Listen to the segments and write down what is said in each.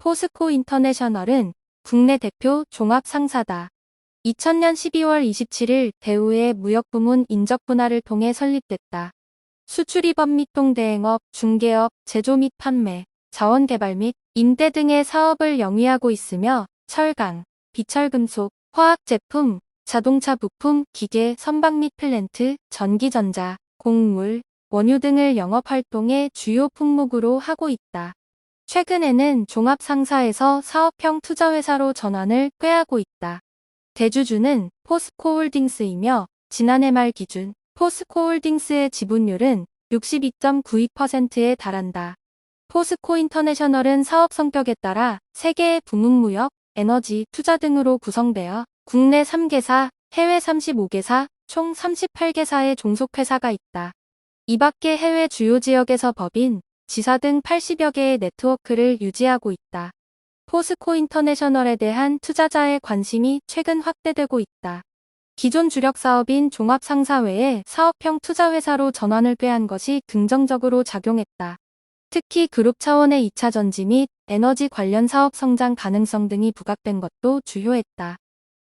포스코 인터내셔널은 국내 대표 종합상사다. 2000년 12월 27일 대우의 무역부문 인적 분할을 통해 설립됐다. 수출입업 및 동대행업, 중개업, 제조 및 판매, 자원개발 및 임대 등의 사업을 영위하고 있으며 철강, 비철금속, 화학제품, 자동차 부품, 기계, 선박 및 플랜트, 전기전자, 곡물, 원유 등을 영업활동의 주요 품목으로 하고 있다. 최근에는 종합상사에서 사업형 투자회사로 전환을 꾀하고 있다. 대주주는 포스코홀딩스이며 지난해 말 기준 포스코홀딩스의 지분율은 62.92%에 달한다. 포스코 인터내셔널은 사업 성격에 따라 세계의 부문무역, 에너지, 투자 등으로 구성되어 국내 3개사, 해외 35개사, 총 38개사의 종속회사가 있다. 이 밖에 해외 주요 지역에서 법인, 지사 등 80여 개의 네트워크를 유지하고 있다. 포스코 인터내셔널에 대한 투자자의 관심이 최근 확대되고 있다. 기존 주력 사업인 종합상사 외에 사업형 투자회사로 전환을 꾀한 것이 긍정적으로 작용했다. 특히 그룹 차원의 2차 전지 및 에너지 관련 사업 성장 가능성 등이 부각된 것도 주요했다.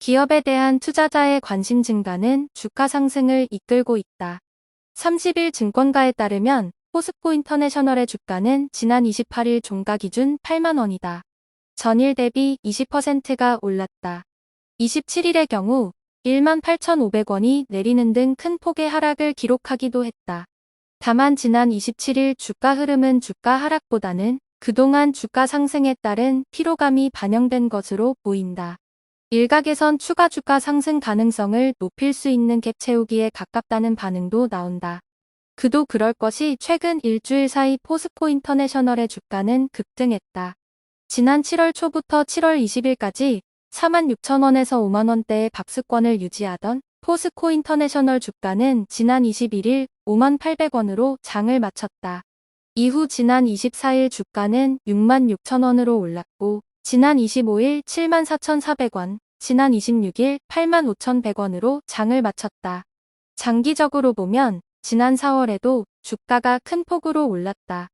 기업에 대한 투자자의 관심 증가는 주가 상승을 이끌고 있다. 30일 증권가에 따르면 포스코 인터내셔널의 주가는 지난 28일 종가 기준 8만 원이다. 전일 대비 20%가 올랐다. 27일의 경우 18,500원이 내리는 등 큰 폭의 하락을 기록하기도 했다. 다만 지난 27일 주가 흐름은 주가 하락보다는 그동안 주가 상승에 따른 피로감이 반영된 것으로 보인다. 일각에선 추가 주가 상승 가능성을 높일 수 있는 갭 채우기에 가깝다는 반응도 나온다. 그도 그럴 것이 최근 일주일 사이 포스코 인터내셔널의 주가는 급등했다. 지난 7월 초부터 7월 20일까지 46,000원에서 5만원대의 박스권을 유지하던 포스코 인터내셔널 주가는 지난 21일 58,000원으로 장을 마쳤다. 이후 지난 24일 주가는 66,000원으로 올랐고 지난 25일 74,400원, 지난 26일 85,100원으로 장을 마쳤다. 장기적으로 보면 지난 4월에도 주가가 큰 폭으로 올랐다.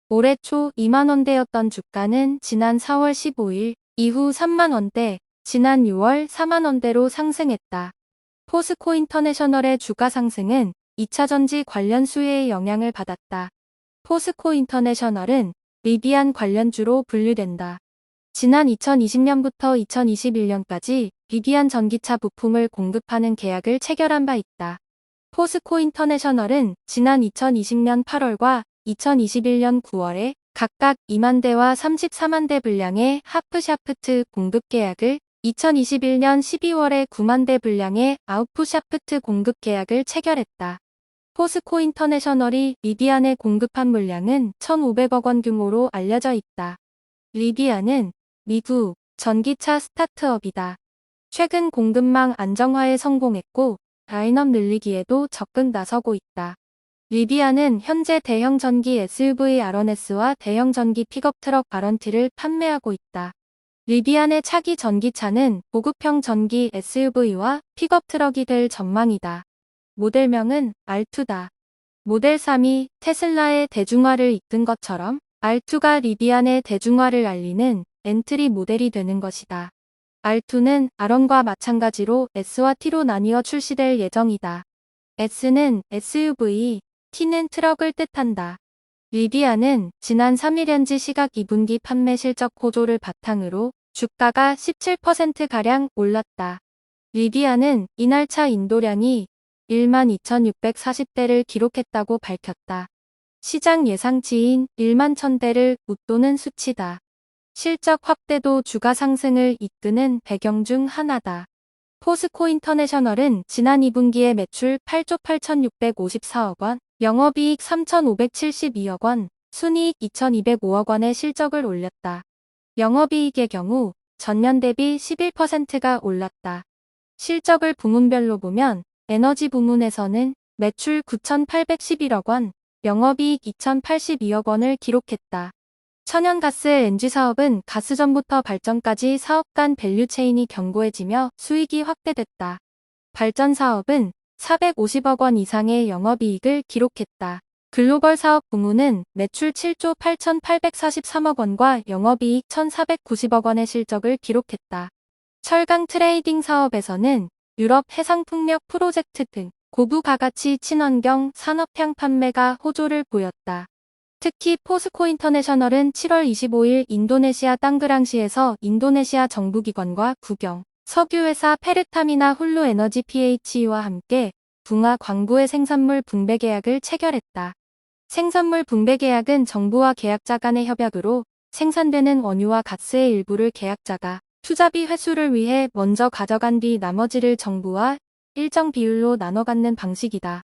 올해 초 2만원대였던 주가는 지난 4월 15일 이후 3만원대, 지난 6월 4만원대로 상승했다. 포스코 인터내셔널의 주가 상승은 2차 전지 관련 수혜의 영향을 받았다. 포스코 인터내셔널은 리비안 관련주로 분류된다. 지난 2020년부터 2021년까지 리비안 전기차 부품을 공급하는 계약을 체결한 바 있다. 포스코 인터내셔널은 지난 2020년 8월과 2021년 9월에 각각 2만 대와 34만 대 분량의 하프샤프트 공급 계약을 2021년 12월에 9만 대 분량의 아웃풋샤프트 공급 계약을 체결했다. 포스코 인터내셔널이 리비안에 공급한 물량은 1,500억 원 규모로 알려져 있다. 리비안은 미국 전기차 스타트업이다. 최근 공급망 안정화에 성공했고 라인업 늘리기에도 적극 나서고 있다. 리비안은 현재 대형 전기 SUV 아러네스와 대형 전기 픽업 트럭 아런티를 판매하고 있다. 리비안의 차기 전기차는 보급형 전기 SUV와 픽업 트럭이 될 전망이다. 모델명은 R2다. 모델 3이 테슬라의 대중화를 이끈 것처럼 R2가 리비안의 대중화를 알리는 엔트리 모델이 되는 것이다. R2는 R1과 마찬가지로 S와 T로 나뉘어 출시될 예정이다. S는 SUV, T는 트럭을 뜻한다. 리비안은 지난 3일 현지 시각 2분기 판매 실적 호조를 바탕으로 주가가 17%가량 올랐다. 리비안은 이날차 인도량이 12,640대를 기록했다고 밝혔다. 시장 예상치인 11,000대를 웃도는 수치다. 실적 확대도 주가 상승을 이끄는 배경 중 하나다. 포스코 인터내셔널은 지난 2분기에 매출 8조 8,654억 원, 영업이익 3,572억 원, 순이익 2,205억 원의 실적을 올렸다. 영업이익의 경우 전년 대비 11%가 올랐다. 실적을 부문별로 보면 에너지 부문에서는 매출 9,811억 원, 영업이익 2,082억 원을 기록했다. 천연가스 LNG 사업은 가스전부터 발전까지 사업 간 밸류체인이 견고해지며 수익이 확대됐다. 발전 사업은 450억 원 이상의 영업이익을 기록했다. 글로벌 사업 부문은 매출 7조 8,843억 원과 영업이익 1,490억 원의 실적을 기록했다. 철강 트레이딩 사업에서는 유럽 해상풍력 프로젝트 등 고부 가가치 친환경 산업향 판매가 호조를 보였다. 특히 포스코 인터내셔널은 7월 25일 인도네시아 땅그랑시에서 인도네시아 정부기관과 국영, 석유회사 페르타미나 훌루 에너지 PH와 함께 붕화 광부의 생산물 분배 계약을 체결했다. 생산물 분배 계약은 정부와 계약자 간의 협약으로 생산되는 원유와 가스의 일부를 계약자가 투자비 회수를 위해 먼저 가져간 뒤 나머지를 정부와 일정 비율로 나눠 갖는 방식이다.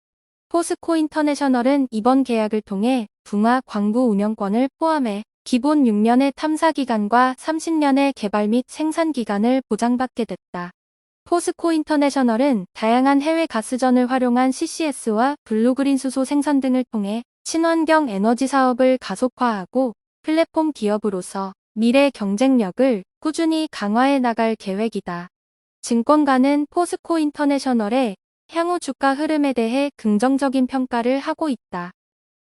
포스코 인터내셔널은 이번 계약을 통해 붕화 광부 운영권을 포함해 기본 6년의 탐사 기간과 30년의 개발 및 생산 기간을 보장받게 됐다. 포스코 인터내셔널은 다양한 해외 가스전을 활용한 CCS와 블루그린 수소 생산 등을 통해 친환경 에너지 사업을 가속화하고 플랫폼 기업으로서 미래 경쟁력을 꾸준히 강화해 나갈 계획이다. 증권가는 포스코 인터내셔널의 향후 주가 흐름에 대해 긍정적인 평가를 하고 있다.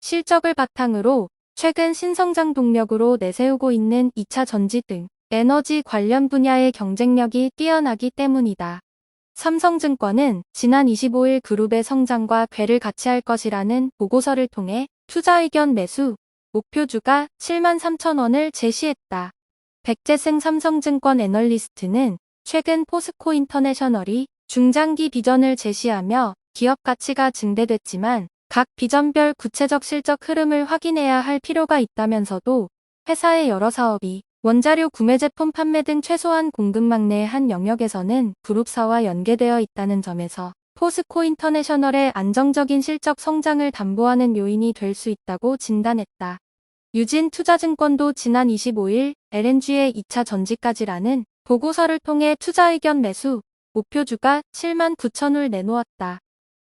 실적을 바탕으로 최근 신성장 동력으로 내세우고 있는 2차 전지 등 에너지 관련 분야의 경쟁력이 뛰어나기 때문이다. 삼성증권은 지난 25일 그룹의 성장과 궤를 같이 할 것이라는 보고서를 통해 투자 의견 매수 목표주가 73,000원을 제시했다. 백재생 삼성증권 애널리스트는 최근 포스코 인터내셔널이 중장기 비전을 제시하며 기업 가치가 증대됐지만 각 비전별 구체적 실적 흐름을 확인해야 할 필요가 있다면서도 회사의 여러 사업이 원자료 구매 제품 판매 등 최소한 공급망 내 한 영역에서는 그룹사와 연계되어 있다는 점에서 포스코 인터내셔널의 안정적인 실적 성장을 담보하는 요인이 될 수 있다고 진단했다. 유진투자증권도 지난 25일 LNG의 2차 전지까지라는 보고서를 통해 투자 의견 매수 목표주가 79,000을 내놓았다.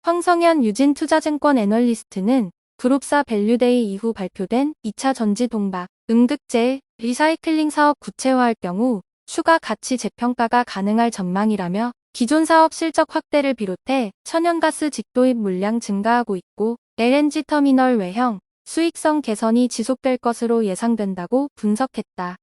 황성현 유진투자증권 애널리스트는 그룹사 밸류데이 이후 발표된 2차 전지 동박, 음극재, 리사이클링 사업 구체화할 경우 추가 가치 재평가가 가능할 전망이라며 기존 사업 실적 확대를 비롯해 천연가스 직도입 물량 증가하고 있고 LNG 터미널 외형, 수익성 개선이 지속될 것으로 예상된다고 분석했다.